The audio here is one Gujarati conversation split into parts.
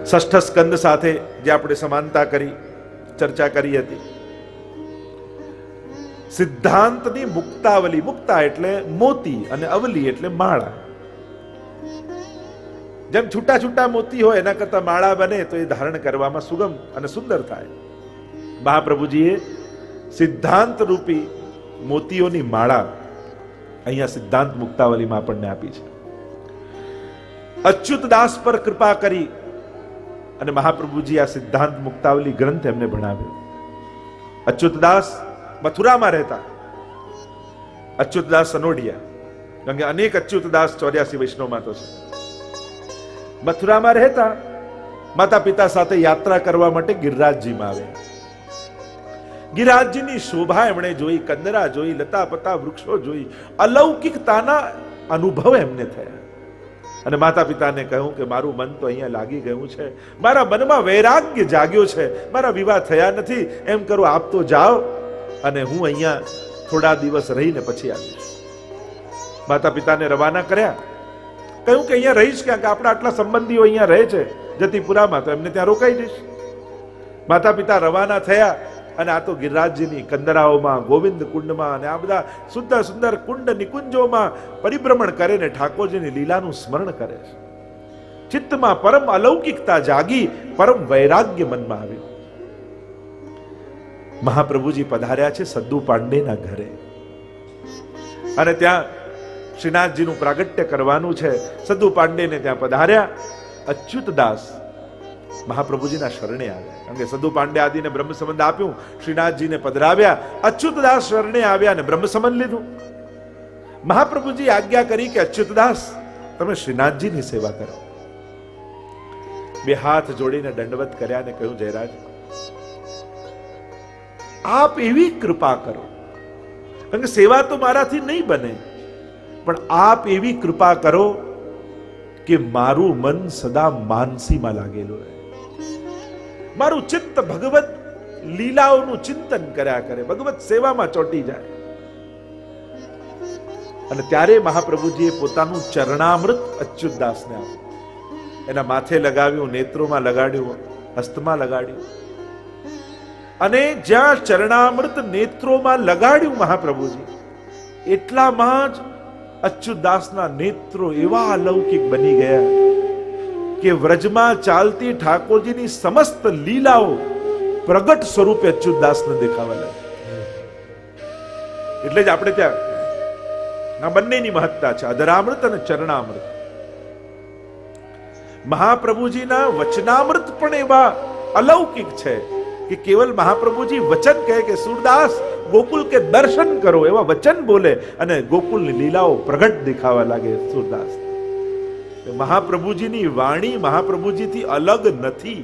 ષષ્ઠ સ્કંદ સાથે જે આપણે સમાનતા કરી, ચર્ચા કરી હતી. સિદ્ધાંતની મુક્તાવલી, મુક્તા એટલે મોતી અને અવલી એટલે માળા. જેમ છૂટા છૂટા મોતી હોય એના કરતા માળા બને તો એ ધારણ કરવામાં સુગમ અને સુંદર થાય. મહાપ્રભુજીએ સિદ્ધાંત રૂપી મોતીઓની માળા અહીંયા સિદ્ધાંત મુક્તાવલીમાં આપણને આપી છે. અચ્યુતદાસ પર કૃપા કરી અને મહાપ્રભુજી આ સિદ્ધાંત મુક્તાવલી ગ્રંથ એમને ભણાવ્યો. અચ્યુતદાસ મથુરામાં રહેતા, અચ્યુતદાસ સનોડિયા, કારણ કે અનેક અચ્યુતદાસ 84 વૈષ્ણવમાં તો છે. મથુરામાં રહેતા, માતા પિતા સાથે યાત્રા કરવા માટે ગિરિરાજજીમાં આવ્યા. ગિરિરાજજીની શોભા એમણે જોઈ, કંદરા જોઈ, લતા પતા વૃક્ષો જોઈ, અલૌકિકતાના અનુભવ એમને થયા. અને માતા પિતાને કહ્યું કે મારું મન તો અહીંયા લાગી ગયું છે, મારા મનમાં વૈરાગ્ય જાગ્યો છે, મારા વિવાહ થયા નથી, એમ કરો આપ તો જાઓ અને હું અહીંયા થોડા દિવસ રહીને પછી આવીશ. માતા પિતાને રવાના કર્યા. કહ્યું કે અહીંયા રહીશ ક્યાં, કે આપણા આટલા સંબંધીઓ અહીંયા રહે છે જતીપુરામાં, તો એમને ત્યાં રોકાઈ જઈશ. માતા પિતા રવાના થયા અને આ તો ગિરિરાજજીની કંદરાઓમાં, ગોવિંદ કુંડમાં અને આ બધા સુંદર સુંદર કુંડ નિકુંજોમાં પરિભ્રમણ કરે ને ઠાકોરજીની લીલાનું સ્મરણ કરે છે. ચિત્તમાં પરમ અલૌકિકતા જાગી, પરમ વૈરાગ્ય મનમાં આવ્યું. મહાપ્રભુજી પધાર્યા છે સદ્દુ પાંડેના ઘરે અને ત્યાં શ્રીનાથજીનું પ્રાગટ્ય કરવાનું છે. સદ્દુ પાંડેને ત્યાં પધાર્યા. અચ્યુતદાસ મહાપ્રભુજીના શરણે આવ્યા, કારણ કે સદ્દુ પાંડે આદિને બ્રહ્મ સંબંધ આપ્યું, શ્રીનાથજીને પધરાવ્યા. અચ્યુતદાસ શરણે આવ્યા અને બ્રહ્મ સંબંધ લીધું. મહાપ્રભુજી આજ્ઞા કરી કે અચ્યુતદાસ તમે શ્રીનાથજીની સેવા કરો. બે હાથ જોડીને દંડવત કર્યા અને કહ્યું, જયરાજ આપ એવી કૃપા કરો, કારણ કે સેવા તો મારાથી નહીં બને, પણ આપ એવી કૃપા કરો કે મારું મન સદા માનસીમાં લાગેલું રહે, મારું ચિત્ત ભગવત લીલાઓનું ચિંતન કર્યા કરે, ભગવત સેવામાં ચોંટી જાય. અને ત્યારે મહાપ્રભુજીએ પોતાનું ચરણામૃત અચ્યુતદાસને આપ્યું. એના માથે લગાવ્યું, નેત્રોમાં લગાડ્યું, હસ્તમાં લગાડ્યું. અને જ્યાં ચરણામૃત નેત્રોમાં લગાડ્યું મહાપ્રભુજી, એટલામાં જ અચ્યુતદાસના નેત્રો એવા અલૌકિક બની ગયા કે વ્રજમાં ચાલતી ઠાકોરજીની સમસ્ત લીલાઓ પ્રગટ સ્વરૂપે અચ્યુતદાસને દેખાવા લાગી. એટલે જ આપણે ત્યાં આ બંનેની મહત્તા છે, અધરામૃત અને ચરણામૃત. મહાપ્રભુજીના વચનામૃત પણ એવા અલૌકિક છે કે કેવલ મહાપ્રભુજી વચન કહે કે સુરદાસ ગોકુલ કે દર્શન કરો, એવા વચન બોલે અને ગોકુલની લીલાઓ પ્રગટ દેખાવા લાગે. સુરદાસ મહાપ્રભુજીની વાણી મહાપ્રભુજીથી અલગ નથી.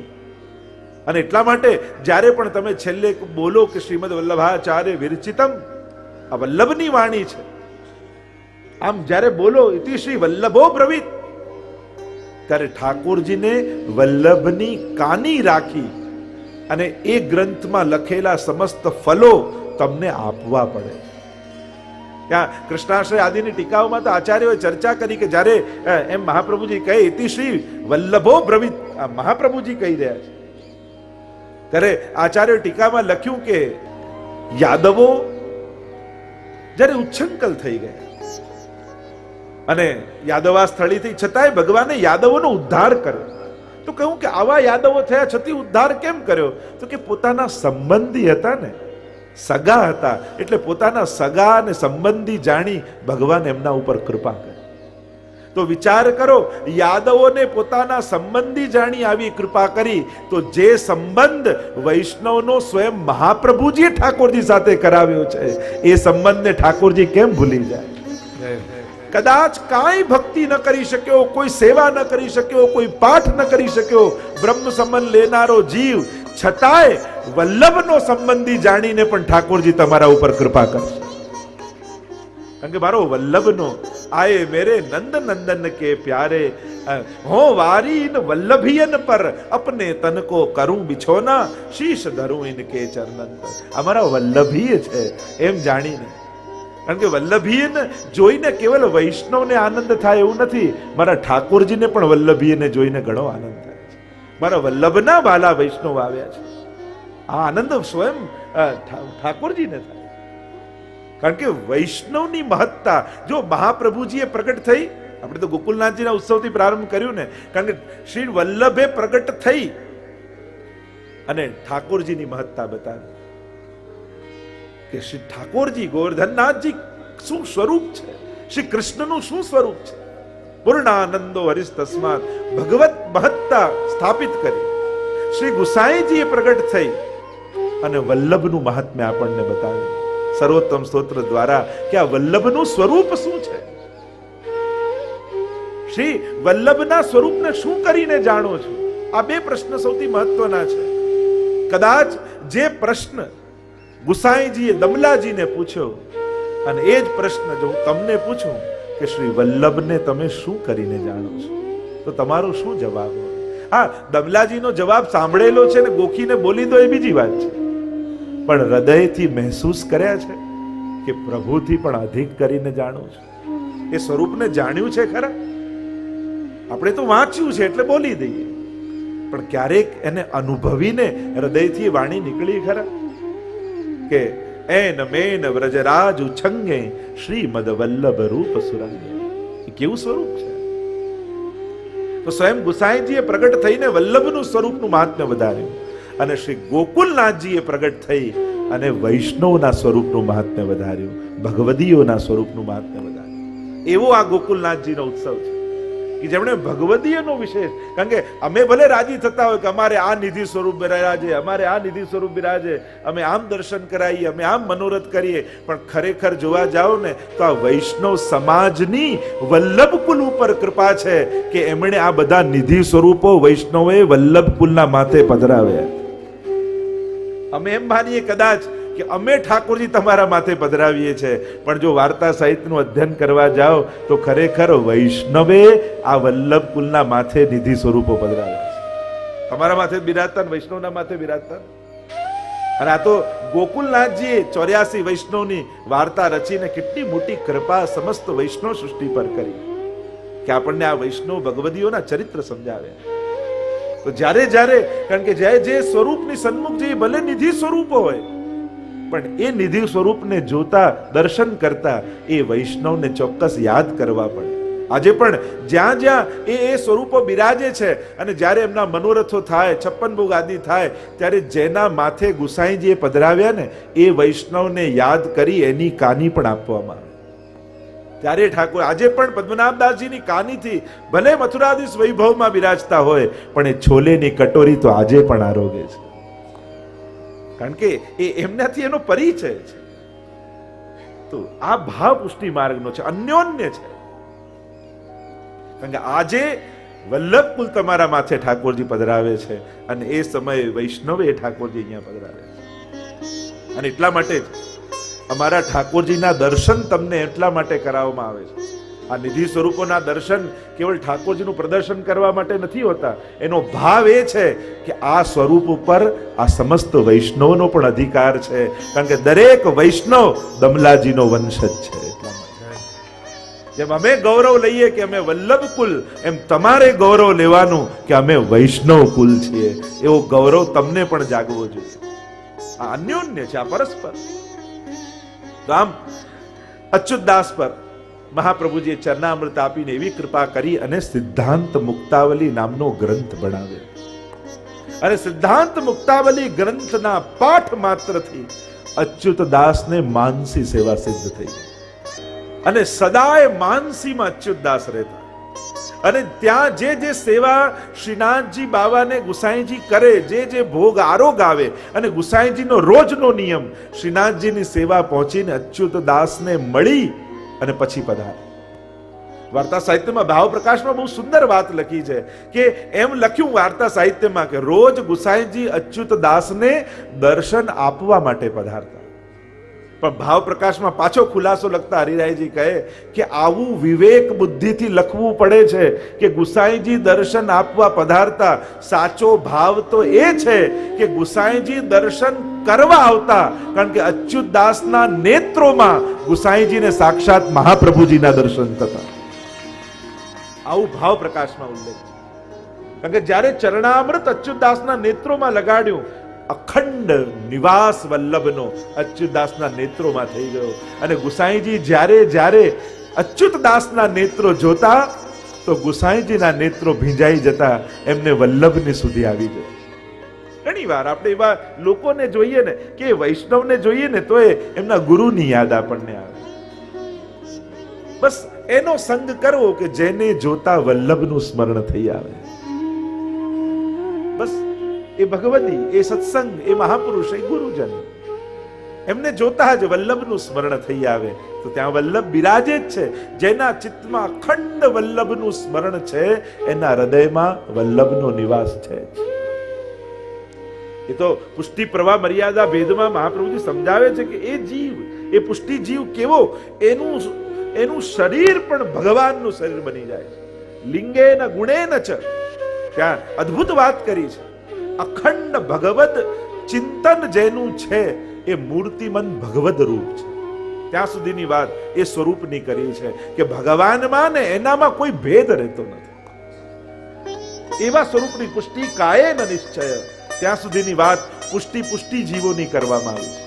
અને એટલા માટે જ્યારે પણ તમે છેલ્લે બોલો કે શ્રીમદ વલ્લભાચાર્ય વિરચિતમ, આ વલ્લભની વાણી છે, આમ જ્યારે બોલો ઇતિ શ્રી વલ્લભો બ્રવીત, ત્યારે ઠાકોરજીને વલ્લભની કાની રાખી અને એ ગ્રંથમાં લખેલા સમસ્ત ફલો તમને આપવા પડે. ત્યાં કૃષ્ણાશ્રય આદિની ટીકાઓમાં તો આચાર્યોએ ચર્ચા કરી કે જ્યારે એમ મહાપ્રભુજી કહે ઇતિ શ્રી વલ્લભો બ્રવીત, આ મહાપ્રભુજી કહી રહ્યા છે, ત્યારે આચાર્ય ટીકામાં લખ્યું કે યાદવો જ્યારે ઉચ્છંકલ થઈ ગયા અને યાદવા સ્થળીથી છતાંય ભગવાને યાદવોનો ઉદ્ધાર કર્યો. તો કહ્યું કે આવા યાદવો થયા છતાં ઉદ્ધાર કેમ કર્યો? તો કે પોતાના સંબંધી હતા ને, સગા હતા, એટલે પોતાના સગા અને સંબંધી જાણી ભગવાન એમના ઉપર કૃપા કરે. તો વિચાર કરો, યાદવોને પોતાના સંબંધી જાણી આવી કૃપા કરી, તો જે સંબંધ વૈષ્ણવનો સ્વયં મહાપ્રભુજીએ ઠાકોરજી સાથે કરાવ્યો છે, એ સંબંધને ઠાકોરજી કેમ ભૂલી જાય? કદાચ કાંઈ ભક્તિ ન કરી શક્યો, કોઈ સેવા ન કરી શક્યો, કોઈ પાઠ ન કરી શક્યો બ્રહ્મ સંબંધ લેનારો જીવ, છતાંય વલ્લભનો સંબંધી જાણીને પણ ઠાકોરજી તમારા ઉપર કૃપા કરશે. કારણ કે મારો વલ્લભનો આયે મેરે નંદ નંદન કે પ્યારે, હો વારી ઇન વલ્લભિયન પર અપને તન કો કરું બિછોના, શીશ ધરું ઇનકે ચરણન પર. અમારા વલ્લભીય છે એમ જાણીને, કારણ કે વલ્લભીયને જોઈને કેવલ વૈષ્ણવને આનંદ થાય એવું નથી, મારા ઠાકોરજીને પણ વલ્લભીયને જોઈને ઘણો આનંદ થાય છે. મારા વલ્લભના વાલા વૈષ્ણવ આવ્યા છે. આ આનંદ સ્વયં ઠાકોરજીને થાય. કારણ કે વૈષ્ણવની મહત્તા જો મહાપ્રભુજીએ પ્રગટ થઈ, આપણે તો ગોકુલનાથજીના ઉત્સવથી પ્રારંભ કર્યું ને, કારણ કે શ્રી વલ્લભે પ્રગટ થઈ અને ઠાકોરજીની મહત્તા બતાવી કે શ્રી ઠાકોરજી ગોવર્ધનનાથજી શું સ્વરૂપ છે, શ્રી કૃષ્ણનું શું સ્વરૂપ છે. પૂર્ણાનંદો હરિસ તસ્માત ભગવત મહત્તા સ્થાપિત કરી શ્રી ગુસાઈજીએ પ્રગટ થઈ અને વલ્લભનું મહાત્મ્ય આપણને બતાવ્યું સર્વોત્તમ સ્તોત્ર દ્વારા કે આ વલ્લભનું સ્વરૂપ શું છે. શ્રી વલ્લભના સ્વરૂપને શું કરીને જાણો છો? આ બે પ્રશ્ન સૌથી મહત્વના છે. કદાચ જે પ્રશ્ન ગુસાઈજીએ દમલાજીને પૂછ્યો અને એ જ પ્રશ્ન જો હું તમને પૂછું કે શ્રી વલ્લભને તમે શું કરીને જાણો છો, તો તમારો શું જવાબ હોય? હા, દમલાજીનો જવાબ સાંભળેલો છે ને ગોખીને બોલી દો એ બીજી વાત છે, પણ હૃદયથી મહેસૂસ કર્યા છે કે પ્રભુથી પણ અધિક કરીને જાણું છું. એ સ્વરૂપને જાણ્યું છે ખરા? આપણે તો વાંચ્યું છે એટલે બોલી દઈએ, પણ ક્યારેક એને અનુભવીને હૃદયથી વાણી નીકળી ખરા કે એન મેન વ્રજરાજ ઉછંગે શ્રીમદ વલ્લભ રૂપ સુરંગે. એ કેવું સ્વરૂપ છે? તો સ્વયં ગુસાઈજીએ પ્રગટ થઈને વલ્લભનું સ્વરૂપનું મહાત્મ્ય વધાર્યું અને શ્રી ગોકુલનાથજીએ પ્રગટ થઈ અને વૈષ્ણવના સ્વરૂપનું મહાત્મ્ય વધાર્યું, ભગવદીઓના સ્વરૂપનું મહાત્મ્ય વધાર્યું. એવો આ ગોકુલનાથજીનો ઉત્સવ છે કે જેમણે ભગવદીયનો વિશેષ, કારણ કે અમે ભલે રાજી થતા હોય કે અમારે આ નિધિ સ્વરૂપ બિરાજે, અમારે આ નિધિ સ્વરૂપ બિરાજે, અમે આમ દર્શન કરાવીએ, અમે આમ મનોરથ કરીએ, પણ ખરેખર જોવા જાઓ ને તો આ વૈષ્ણવ સમાજની વલ્લભ કુલ ઉપર કૃપા છે કે એમણે આ બધા નિધિ સ્વરૂપો વૈષ્ણવે વલ્લભ કુલના માથે પધરાવ્યા. અમે એમ માનીએ કદાચ કે અમે ઠાકોરજી તમારા માથે પધરાવીએ છે, પણ જો વાર્તા સાહિત્યનું અધ્યયન કરવા જાઓ તો ખરેખર વૈષ્ણવે આ વલ્લભ કુલના માથે નિધિ સ્વરૂપો પધરાવ્યા છે. તમારા માથે બિરાજતા, વૈષ્ણવના માથે બિરાજતા. અને આ તો ગોકુલનાથજીએ 84 વૈષ્ણવની વાર્તા રચીને કેટલી મોટી કૃપા સમસ્ત વૈષ્ણવ સૃષ્ટિ પર કરી કે આપણને આ વૈષ્ણવ ભગવદીઓના ચરિત્ર સમજાવ્યા. તો જ્યારે જ્યારે, કારણ કે જે સ્વરૂપની સન્મુખ જે ભલે નિધિ સ્વરૂપો હોય, પણ એ નિધિ સ્વરૂપને જોતા, દર્શન કરતા એ વૈષ્ણવને ચોક્કસ યાદ કરવા પડે. આજે પણ જ્યાં જ્યાં એ સ્વરૂપો બિરાજે છે અને જ્યારે એમના મનોરથો થાય, 56 ભોગ આદિ થાય, ત્યારે જેના માથે ગુસાઈજીએ પધરાવ્યા ને એ વૈષ્ણવને યાદ કરી એની કાની પણ આપવામાં આવે. ત્યારે ઠાકોર આજે પણ પદ્મનાભદાસજીની કાનીથી ભલે મથુરાધીશ વૈભવમાં બિરાજતા હોય, પણ એ છોલેની કટોરી તો આજે પણ આરોગે છે, કારણ કે એ એમનાથી એનો પરિચય છે. તો આ ભાવ પુષ્ટિ માર્ગનો છે, અન્યોન્ય છે. કારણ કે આજે વલ્લભ કુલ તમારા માથે ઠાકોરજી પધરાવે છે અને એ સમયે વૈષ્ણવે ઠાકોરજી અહીંયા પધરાવે છે. અને એટલા માટે જ અમારા ઠાકોરજીના દર્શન તમને એટલા માટે કરાવવામાં આવે છે. આ નિધિ સ્વરૂપોના દર્શન કેવળ ઠાકોરજીનું પ્રદર્શન કરવા માટે નથી હોતા. એનો ભાવ એ છે કે આ સ્વરૂપ ઉપર આ સમસ્ત વૈષ્ણવનો પણ અધિકાર છે, કારણ કે દરેક વૈષ્ણવ દમલાજીનો વંશજ છે. એટલા માટે જેમ અમે ગૌરવ લઈએ કે અમે વલ્લભ કુલ, એમ તમારે ગૌરવ લેવાનું કે અમે વૈષ્ણવ કુલ છીએ. એવો ગૌરવ તમને પણ જાગવો જોઈએ. આ અન્યોન્ય છે, આ પરસ્પર. તો આમ અચ્યુતદાસ પર મહાપ્રભુજીએ ચરણામૃત આપીને એવી કૃપા કરી અને સિદ્ધાંત મુક્તાવલી નામનો ગ્રંથ બનાવ્યો. અને સિદ્ધાંત મુક્તાવલી ગ્રંથના પાઠ માત્રથી અચ્યુતદાસને માનસી સેવા સિદ્ધ થઈ અને સદાય માનસીમાં અચ્યુતદાસ રહેતા. અને ત્યાં જે સેવા શ્રીનાથજી બાવાને ગુસાઈજી કરે, જે ભોગ આરોગ આવે, અને ગુસાઈજીનો રોજનો નિયમ શ્રીનાથજીની સેવા પહોંચીને અચ્યુતદાસને મળી અને પછી પધારે. વાર્તા સાહિત્યમાં ભાવ પ્રકાશમાં બહુ સુંદર વાત લખી છે કે એમ લખ્યું વાર્તા સાહિત્યમાં કે રોજ ગુસાઈજી અચ્યુતદાસને દર્શન આપવા માટે પધારતા. પણ ભાવ પ્રકાશમાં પાછો ખુલાસો લખતા હરિરાયજી કહે કે આવું વિવેક બુદ્ધિથી લખવું પડે છે કે ગુસાઈજી દર્શન આપવા પધારતા. સાચો ભાવ તો એ છે કે ગુસાઈજી દર્શન કરવા આવતા, કારણ કે અચ્યુતદાસના નેત્રોમાં ગુસાઈજીને સાક્ષાત મહાપ્રભુજીના દર્શન થતા. આવું ભાવ પ્રકાશમાં ઉલ્લેખ છે. કારણ કે જ્યારે ચરણામૃત અચ્યુતદાસના નેત્રોમાં લગાડ્યું, અખંડ નિવાસ વલ્લભનો અચ્યુતદાસના નેત્રોમાં થઈ ગયો. અને ગુસાઈજી જ્યારે જ્યારે અચ્યુતદાસના નેત્રો જોતા તો ગુસાઈજીના નેત્રો ભીંજાઈ જતા, એમને વલ્લભની સુધી આવી જાય. ઘણી વાર આપણે એવા લોકોને જોઈએ ને કે વૈષ્ણવને જોઈએ ને તો એમના ગુરુની યાદ આપણને આવે. બસ એનો સંગ કરવો કે જેને જોતા વલ્લભનું સ્મરણ થઈ આવે. બસ એ ભગવતી, એ સત્સંગ, એ મહાપુરુષ, એ ગુરુજન, એમને જોતા જ વલ્લભનું સ્મરણ થઈ આવે. તો ત્યાં વલ્લભ બિરાજે જ છે. જેના ચિત્તમાં અખંડ વલ્લભનું સ્મરણ છે, એના હૃદયમાં વલ્લભનો નિવાસ છે. એ તો પુષ્ટિ પ્રવાહ મર્યાદા ભેદમાં મહાપ્રભુજી સમજાવે છે કે એ જીવ, એ પુષ્ટિ જીવ કેવો, એનું શરીર પણ ભગવાનનું શરીર બની જાય છે. લિંગે ન ગુણે ન ચ, ત્યાં અદ્ભુત વાત કરી છે. અખંડ ભગવદ ચિંતન જેનું છે એ મૂર્તિમન ભગવદ રૂપ છે. ત્યાં સુધીની વાત એ સ્વરૂપની કરી છે કે ભગવાનમાં ને એનામાં કોઈ ભેદ રહેતો નથી. એવા સ્વરૂપની પુષ્ટિ કાયે ન નિશ્ચય, ત્યાં સુધીની વાત પુષ્ટિ જીવોની કરવામાં આવી છે.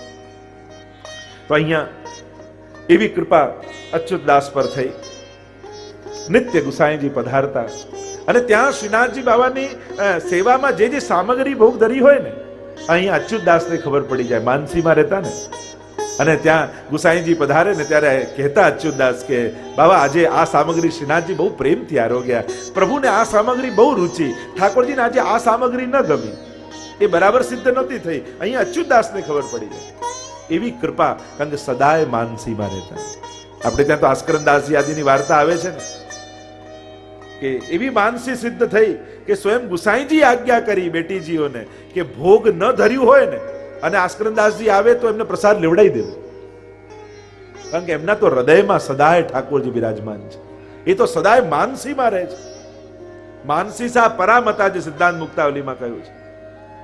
તો અહીંયા એવી કૃપા અચ્યુતદાસ પર થઈ. નિત્ય ગુસાઈજી પધારતા અને ત્યાં શ્રીનાથજી બાબાની સેવામાં જે સામગ્રી ભોગ ધરી હોય ને, અહીંયા અચ્યુતદાસને ખબર પડી જાય. માનસીમાં રહેતા ને, અને ત્યાં ગુસાઈજી પધારે ને ત્યારે કહેતા અચ્યુતદાસ કે બાબા આજે આ સામગ્રી શ્રીનાથજી બહુ પ્રેમથી આરોગ્યા, પ્રભુને આ સામગ્રી બહુ રૂચી, ઠાકોરજીને આજે આ સામગ્રી ન ગમી, એ બરાબર સિદ્ધ નહોતી થઈ. અહીંયા અચ્યુતદાસને ખબર પડી જાય. એવી કૃપા, કારણ કે સદાય માનસીમાં રહેતા. આપણે ત્યાં તો આસ્કરણદાસજી આદિની વાર્તા આવે છે ને કે એવી માનસી સિદ્ધ થઈ કે સ્વયં ગુસાઈજી આજ્ઞા કરી બેટીજીઓને કે ભોગ ન ધર્યું હોય ને અને આસ્કરણદાસજી આવે તો એમને પ્રસાદ લેવડાવી દેવો, કારણ કે એમના તો હૃદયમાં સદાય ઠાકોરજી બિરાજમાન છે. એ તો સદાય માનસીમાં રહે છે. માનસી સા પરામતા, જે સિદ્ધાંત મુક્તાવલીમાં કહ્યું છે.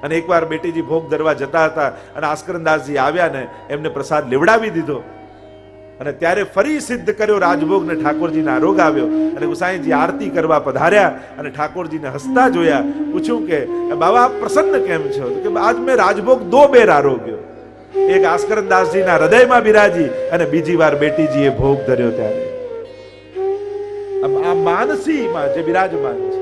અને એકવાર બેટીજી ભોગ ધરવા જતા હતા અને આસ્કરણદાસજી આવ્યા ને એમને પ્રસાદ લેવડાવી દીધો, અને ત્યારે ફરી સિદ્ધ કર્યો રાજભોગ ને ઠાકોરજીને આરોગ આવ્યો. અને ગુસાઈજી આરતી કરવા પધાર્યા અને ઠાકોરજીને હસતા જોયા. પૂછ્યું કે બાબા આપ પ્રસન્ન કેમ છો? તો કે આજ મેં રાજભોગ 2 બેર આરોગ્યો, એક આસ્કરણદાસજીના હૃદયમાં બિરાજી અને બીજી વાર બેટીજીએ ભોગ ધર્યો ત્યારે. આ માનસીમાં જે બિરાજમાન છે.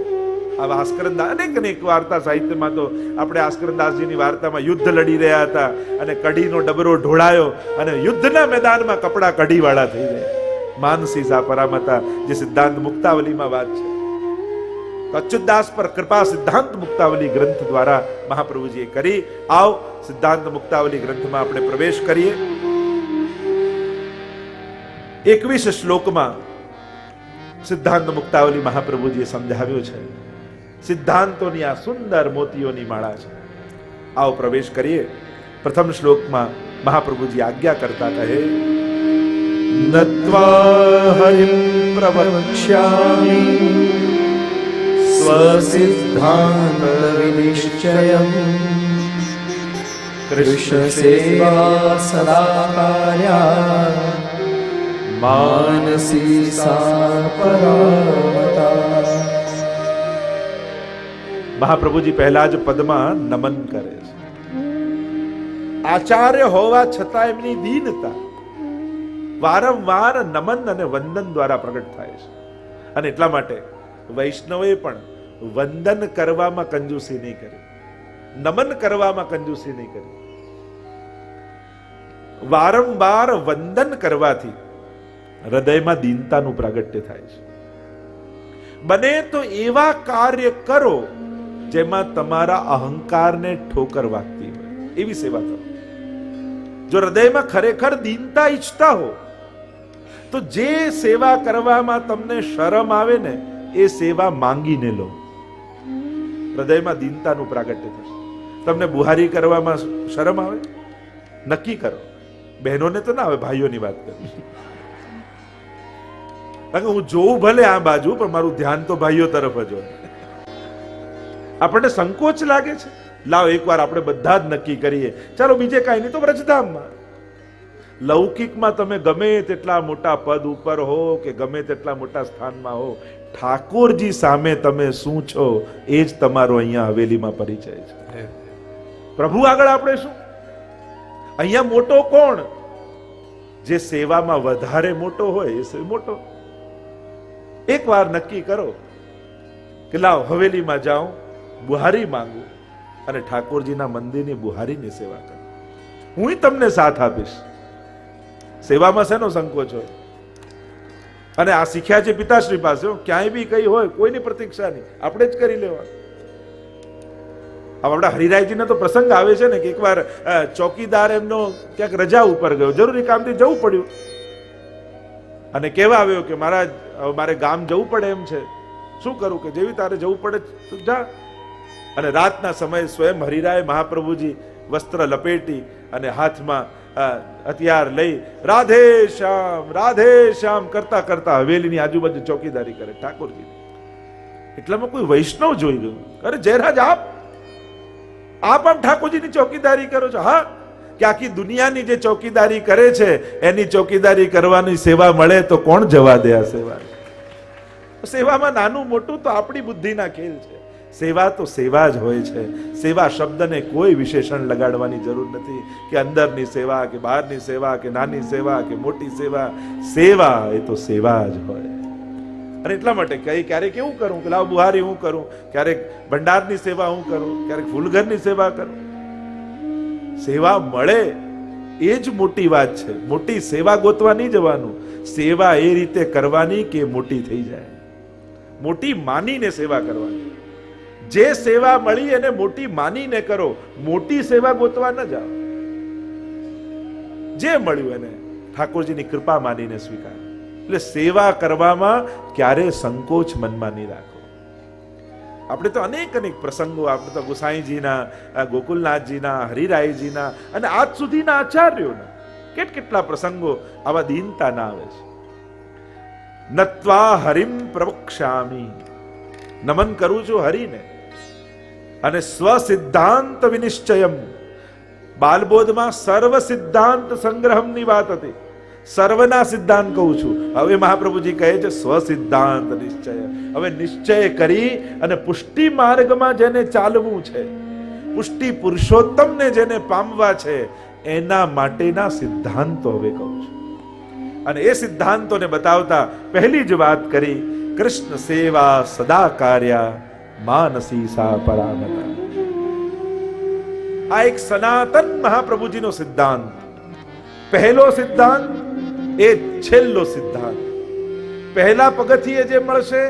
આવા આસ્કરણદાસ અનેક વાર્તા સાહિત્યમાં તો આપણે આસ્કરણદાસજીની વાર્તામાં યુદ્ધ લડી રહ્યા હતા અને કઢીનો ડબરો ઢોળાયો અને યુદ્ધના મેદાનમાં કપડા કઢીવાળા થઈ ગયા. માનસી સા પરામતા, જે સિદ્ધાંત મુક્તાવલીમાં વાત છે. અચ્યુતદાસ પર કૃપા સિદ્ધાંત મુક્તાવલી ગ્રંથ દ્વારા મહાપ્રભુજીએ કરી. આવ સિદ્ધાંત મુક્તાવલી ગ્રંથમાં આપણે પ્રવેશ કરીએ. 21 શ્લોકમાં સિદ્ધાંત મુક્તાવલી મહાપ્રભુજીએ સમજાવ્યું છે. સિદ્ધાંતોની આ સુંદર મોતીઓની માળા છે. આવો પ્રવેશ કરીએ. પ્રથમ શ્લોકમાં મહાપ્રભુજી આજ્ઞા કરતા કહે, નત્વા હરિમ પ્રવક્ષ્યામિ સ્વસિદ્ધાંત વિનિશ્ચયમ કૃષ્ણ સેવા સદા કાર્યા માનસી સા પરામતા. મહાપ્રભુજી પહેલા જ પદમાં નમન કરે છે. આચાર્ય હોવા છતાં એમની દીનતા વારંવાર નમન અને વંદન દ્વારા પ્રગટ થાય છે. અને એટલા માટે વૈષ્ણવે પણ વંદન કરવામાં કંજૂસી નહીં કરી, નમન કરવામાં કંજૂસી નહીં કરી. વારંવાર વંદન કરવાથી હૃદયમાં દીનતાનું પ્રાગટ્ય થાય છે. બને તો એવા કાર્ય કરો જેમાં તમારા અહંકારને ઠોકર વાગતી હોય, એવી સેવા કરો. જો હૃદયમાં ખરેખર દીનતા ઈચ્છતા હો તો જે સેવા કરવામાં તમને શરમ આવે ને એ સેવા માંગીને લો. હૃદયમાં દીનતાનું પ્રાગટ્ય થશે. તમને બુહારી કરવામાં શરમ આવે, નક્કી કરો. બહેનોને તો ના આવે, ભાઈઓની વાત કરી. કારણ કે હું જોઉં ભલે આ બાજુ, પણ મારું ધ્યાન તો ભાઈઓ તરફ જ હોય. આપણને સંકોચ લાગે છે. લાવ એકવાર આપણે બધા જ નક્કી કરીએ, ચાલો બીજે કાંઈ નહીં તો વ્રજધામમાં. લૌકિકમાં તમે ગમે તેટલા મોટા પદ ઉપર હો કે ગમે તેટલા મોટા સ્થાનમાં હો, ઠાકોરજી સામે તમે શું છો એ જ તમારો અહીંયા હવેલીમાં પરિચય છે. પ્રભુ આગળ આપણે શું? અહીંયા મોટો કોણ? જે સેવામાં વધારે મોટો હોય એ મોટો. એક વાર નક્કી કરો કે લાવ હવેલીમાં જાઉં, બુહારી માંગુ અને ઠાકોરજીના મંદિરની બુહારીની સેવા કરું. હું તમને સાથ આપીશ. સેવામાં શેનો સંકોચ હોય? અને આ શીખ્યા છે પિતાશ્રી પાસે. ક્યાંય બી કઈ હોય કોઈની પ્રતીક્ષા નહીં, આપણે જ કરી લેવાનું. આપણા હરિરાયજીનો તો પ્રસંગ આવે છે ને કે એકવાર ચોકીદાર એમનો ક્યાંક રજા ઉપર ગયો, જરૂરી કામથી જવું પડ્યું અને કહેવા આવ્યો કે મહારાજ મારે ગામ જવું પડે એમ છે, શું કરું? કે જેવી તારે જવું પડે તો જા. અને રાતના સમયે સ્વયં હરિરાય મહાપ્રભુજી વસ્ત્ર લપેટી અને હાથમાં હથિયાર લઈ રાધે શ્યામ કરતા કરતા હવેલીની આજુબાજુ ચોકીદારી કરે ઠાકોરજી. એટલામાં કોઈ વૈષ્ણવ જોઈ ગયું. અરે જયરાજ આપ આમ ઠાકોરજીની ચોકીદારી કરો છો? હા, કે આખી દુનિયાની જે ચોકીદારી કરે છે એની ચોકીદારી કરવાની સેવા મળે તો કોણ જવા દે આ સેવા? સેવામાં નાનું મોટું તો આપણી બુદ્ધિના ખેલ છે. સેવા તો સેવા જ હોય છે. સેવા શબ્દને કોઈ વિશેષણ લગાડવાની જરૂર નથી કે અંદરની સેવા કે બહારની સેવા કે નાની સેવા કે મોટી સેવા. સેવા એ તો સેવા જ હોય. અને એટલા માટે ક્યારેક એવું કરું કે લાવ બુહારી હું કરું, ક્યારેક ભંડારની સેવા હું કરું, ક્યારેક ફૂલઘરની સેવા કરું. સેવા મળે એ જ મોટી વાત છે. મોટી સેવા ગોતવા નહીં જવાનું. સેવા એ રીતે કરવાની કે મોટી થઈ જાય. મોટી માનીને સેવા કરવાની. જે સેવા મળી એને મોટી માનીને કરો. મોટી સેવા ગોતવા ન જાઓ. જે મળ્યું એને ઠાકોરજીની કૃપા માનીને સ્વીકાર. એટલે સેવા કરવામાં ક્યારે સંકોચ મનમાં નહીં રાખો. આપણે તો અનેક પ્રસંગો, આપણે તો ગુસાઈજીના, ગોકુલનાથજીના, હરિરાયજીના અને આજ સુધીના આચાર્યોના કેટલા પ્રસંગો આવા દીનતા ના આવે છે. નત્વા હરિમ પ્રવક્ષ્યામિ, નમન કરું છું હરિને. અને સ્વસિદ્ધાંત વિનિશ્ચયમ, બાલબોધમાં સર્વ સિદ્ધાંત સંગ્રહમની વાત હતી. સર્વના સિદ્ધાંત કહું છું. હવે મહાપ્રભુજી કહે છે સ્વસિદ્ધાંત નિશ્ચય. હવે નિશ્ચય કરી અને પુષ્ટિ માર્ગમાં જેને ચાલવું છે, પુષ્ટિ પુરુષોત્તમને જેને પામવા છે, એના માટેના સિદ્ધાંતો હવે કહું છું. અને એ સિદ્ધાંતોને બતાવતા પહેલી જ વાત કરી, કૃષ્ણ સેવા સદા કાર્યા માનસી સા પરામતા. આ એક સનાતન મહાપ્રભુજીનો સિદ્ધાંત. પહેલો સિદ્ધાંત એ છેલ્લો સિદ્ધાંત. પહેલા પગથિયે જે મળશે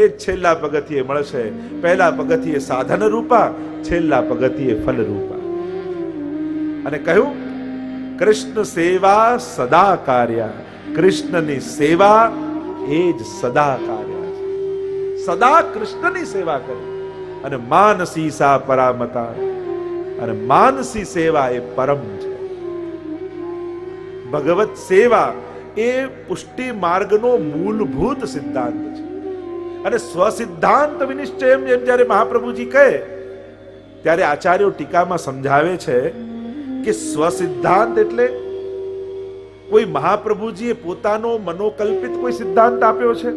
એ છેલ્લા પગથિયે મળશે. પહેલા પગથિયે સાધન રૂપા, છેલ્લા પગથિયે ફલ રૂપા. અને કહ્યું કૃષ્ણ સેવા સદા કાર્યા. કૃષ્ણની સેવા એ જ સદા કાર્ય છે. સદા કૃષ્ણની સેવા કરી. અને માનસી સા પરામતા. અને માનસી સેવા એ પરમ છે. ભગવત સેવા એ પુષ્ટિ માર્ગનો મૂળભૂત સિદ્ધાંત છે. અને સ્વસિદ્ધાંત વિનિશ્ચયમ એમ જ્યારે મહાપ્રભુજી કહે ત્યારે આચાર્યો ટીકામાં સમજાવે છે કે સ્વસિદ્ધાંત એટલે કોઈ મહાપ્રભુજીએ પોતાનો મનોકલ્પિત કોઈ સિદ્ધાંત આપ્યો છે,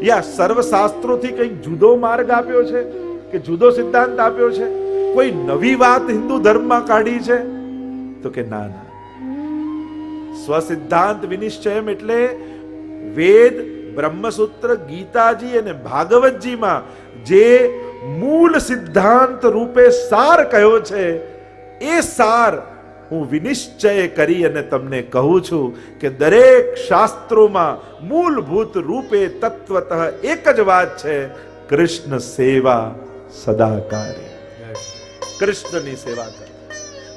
યા સર્વશાસ્ત્રોથી કંઈક જુદો માર્ગ આપ્યો છે કે જુદો સિદ્ધાંત આપ્યો છે, કોઈ નવી વાત હિન્દુ ધર્મમાં કાઢી છે? તો કે ના. સ્વસિદ્ધાંત વિનિશ્ચયમ એટલે વેદ, બ્રહ્મસૂત્ર, ગીતાજી અને ભાગવતજીમાં જે મૂળ સિદ્ધાંત રૂપે સાર કહ્યો છે, એ સાર હું વિનિશ્ચય કરી અને તમને કહું છું કે દરેક શાસ્ત્રોમાં મૂળભૂત રૂપે તત્વતઃ એક જ વાત છે, કૃષ્ણ સેવા સદા કાર્ય. કૃષ્ણની સેવા કરે.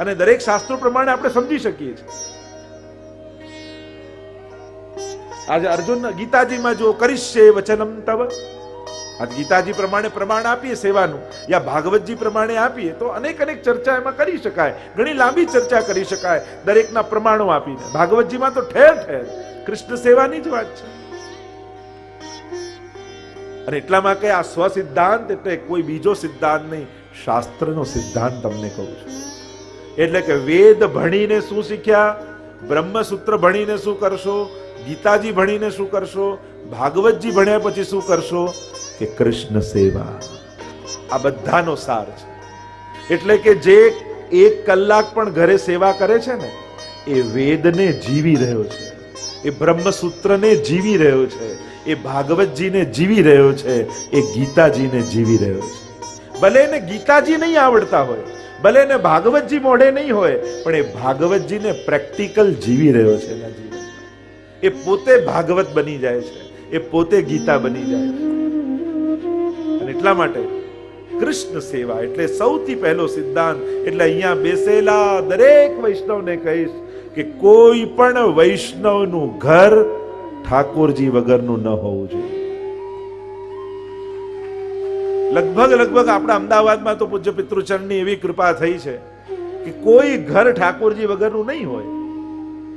અને દરેક શાસ્ત્રો પ્રમાણે આપણે સમજી શકીએ છીએ. આજે અર્જુન ગીતાજીમાં જો કરીશ્યે વચનમ તવ, આજ ગીતાજી પ્રમાણે પ્રમાણ આપીએ સેવાનું, યા ભાગવતજી પ્રમાણે આપીએ તો અનેક ચર્ચા એમાં કરી શકાય. ઘણી લાંબી ચર્ચા કરી શકાય દરેકના પ્રમાણો આપીને. ભાગવતજીમાં તો ઠેર ઠેર કૃષ્ણ સેવાની જ વાત છે. અને એટલામાં કે આ સ્વસિદ્ધાંત એટલે કોઈ બીજો સિદ્ધાંત નહીં, શાસ્ત્રનો સિદ્ધાંત તમને કહું છું. એટલે કે વેદ ભણીને શું શીખ્યા, બ્રહ્મસૂત્ર ભણીને શું કરશો, ગીતાજી ભણીને શું કરશો, ભાગવતજી ભણ્યા પછી શું કરશો કે કૃષ્ણ સેવા. આ બધાનો સાર છે. એટલે કે જે 1 કલાક પણ ઘરે સેવા કરે છે ને, એ વેદને જીવી રહ્યો છે, એ બ્રહ્મસૂત્રને જીવી રહ્યો છે, એ ભાગવતજીને જીવી રહ્યો છે, એ ગીતાજીને જીવી રહ્યો છે. ભલે એને ગીતાજી નહીં આવડતા હોય, ભલે એને ભાગવતજી મોઢે નહીં હોય, પણ એ ભાગવતજીને પ્રેક્ટિકલ જીવી રહ્યો છે એના જીવનમાં. એ પોતે ભાગવત બની જાય છે, એ પોતે ગીતા બની જાય છે. અને એટલા માટે કૃષ્ણ સેવા એટલે સૌથી પહેલો સિદ્ધાંત. એટલે અહીંયા બેસેલા દરેક વૈષ્ણવને કહીશ કે કોઈ પણ વૈષ્ણવનું ઘર ઠાકોરજી વગરનું ન હોવું જોઈએ. લગભગ આપણા અમદાવાદમાં તો પૂજ્ય પિતૃચરણની એવી કૃપા થઈ છે કે કોઈ ઘર ઠાકોરજી વગરનું નહીં હોય.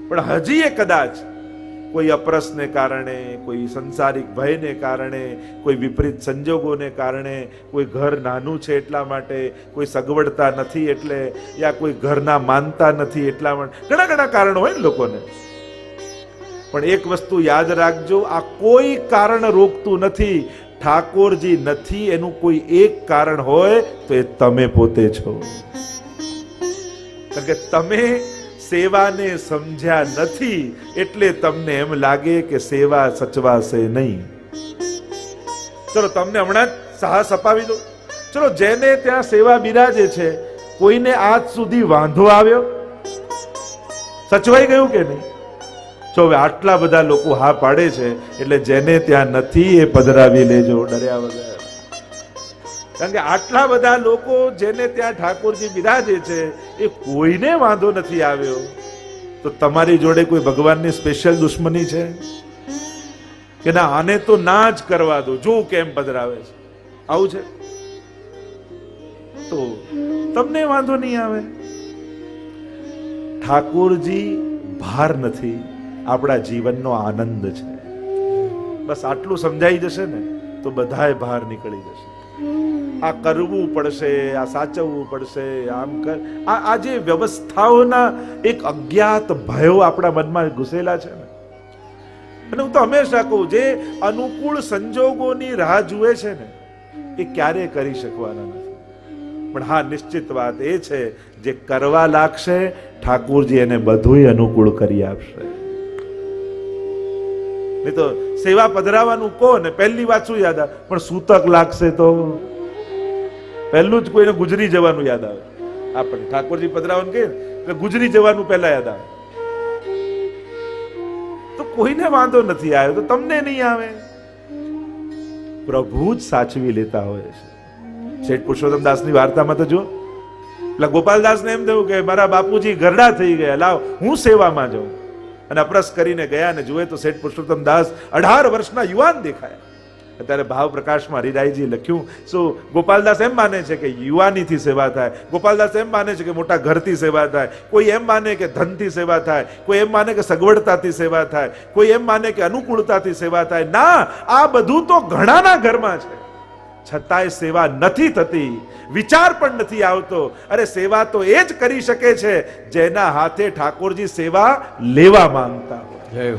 પણ હજી એ કદાચ કોઈ અપરસને કારણે, કોઈ સંસારિક ભયને કારણે, કોઈ વિપરીત સંજોગોને કારણે, કોઈ ઘર નાનું છે એટલા માટે, કોઈ સગવડતા નથી એટલે, યા કોઈ ઘરના માનતા નથી એટલા માટે, ઘણા કારણો હોય ને લોકોને. પણ એક વસ્તુ યાદ રાખજો, આ કોઈ કારણ રોકતું નથી. ઠાકોરજી નથી એનું કોઈ એક કારણ હોય તો એ તમે પોતે છો. કારણ કે તમે સેવાને સમજ્યા નથી એટલે તમને એમ લાગે કે સેવા સચવાશે નહીં. ચલો તમને હમણાં જ સાહસ અપાવી દો. ચલો જેને ત્યાં સેવા બિરાજે છે, કોઈને આજ સુધી વાંધો આવ્યો? સચવાઈ ગયું કે નહીં? જો હવે આટલા બધા લોકો હા પાડે છે એટલે જેને ત્યાં નથી એ પધરાવી લેજો ડર્યા વગર. કારણ કે આટલા બધા લોકો જેને ત્યાં ઠાકોરજી બિરાજે છે એ કોઈને વાંધો નથી આવ્યો, તો તમારી જોડે કોઈ ભગવાનની સ્પેશિયલ દુશ્મની છે કે ના, આને તો ના જ કરવા દો, જો કેમ પધરાવે છે, આવું છે તો તમને વાંધો નહીં આવે. ઠાકોરજી ભાર નથી, આપણા જીવનનો આનંદ છે. બસ આટલું સમજાઈ જશે ને તો બધાય ભાર નીકળી જશે. આ કરવું પડશે, આ સાચવવું પડશે, આમ કર, આ જે વ્યવસ્થાઓના એક અજ્ઞાત ભયો આપણા મનમાં ઘૂસેલા છે ને. અને હું તો હંમેશા કહું, જે અનુકૂળ સંજોગોની રાહ જુએ છે ને એ ક્યારેય કરી શકવાના નથી. પણ હા, નિશ્ચિત વાત એ છે, જે કરવા લાગશે ઠાકોરજી એને બધુંય અનુકૂળ કરી આપશે. નહીં તો સેવા પધરાવાનું કહો ને પહેલી વાત શું યાદ આવે? પણ સૂતક લાગશે તો પહેલું જ કોઈને ગુજરી જવાનું યાદ આવે. આપણે ઠાકોરજી પધરાવાનું કહે એટલે ગુજરી જવાનું પહેલા યાદ આવે. તો કોઈને વાંધો નથી આવ્યો તો તમને નહીં આવે. પ્રભુ જ સાચવી લેતા હોય છે. શેઠ પુરુષોત્તમ દાસની વાર્તામાં તો જો, એટલે ગોપાલદાસને એમ થયું કે મારા બાપુજી ગરડા થઈ ગયા, લાવ હું સેવામાં જાઉં. અને અપરસ કરીને ગયા ને જુએ તો શેઠ પુરુષોત્તમ દાસ 18 વર્ષના યુવાન દેખાયા. અત્યારે ભાવ પ્રકાશમાં હરિરાયજી લખ્યું, શું ગોપાલદાસ એમ માને છે કે યુવાનીથી સેવા થાય, ગોપાલદાસ એમ માને છે કે મોટા ઘરથી સેવા થાય, કોઈ એમ માને કે ધનથી સેવા થાય, કોઈ એમ માને કે સગવડતાથી સેવા થાય, કોઈ એમ માને કે અનુકૂળતાથી સેવા થાય. ના, આ બધું તો ઘણાના ઘરમાં છે, છતાંય સેવા નથી થતી, વિચાર પણ નથી આવતો. અરે સેવા તો એ જ કરી શકે છે જેના હાથે ઠાકોરજી સેવા લેવા માંગતા હોય.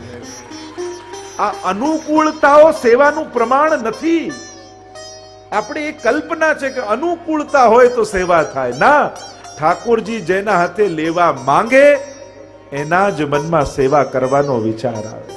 આ અનુકૂળતાઓ સેવાનું પ્રમાણ નથી. આપણે એ કલ્પના છે કે અનુકૂળતા હોય તો સેવા થાય. ના, ઠાકોરજી જેના હાથે લેવા માંગે એના જ મનમાં સેવા કરવાનો વિચાર આવે.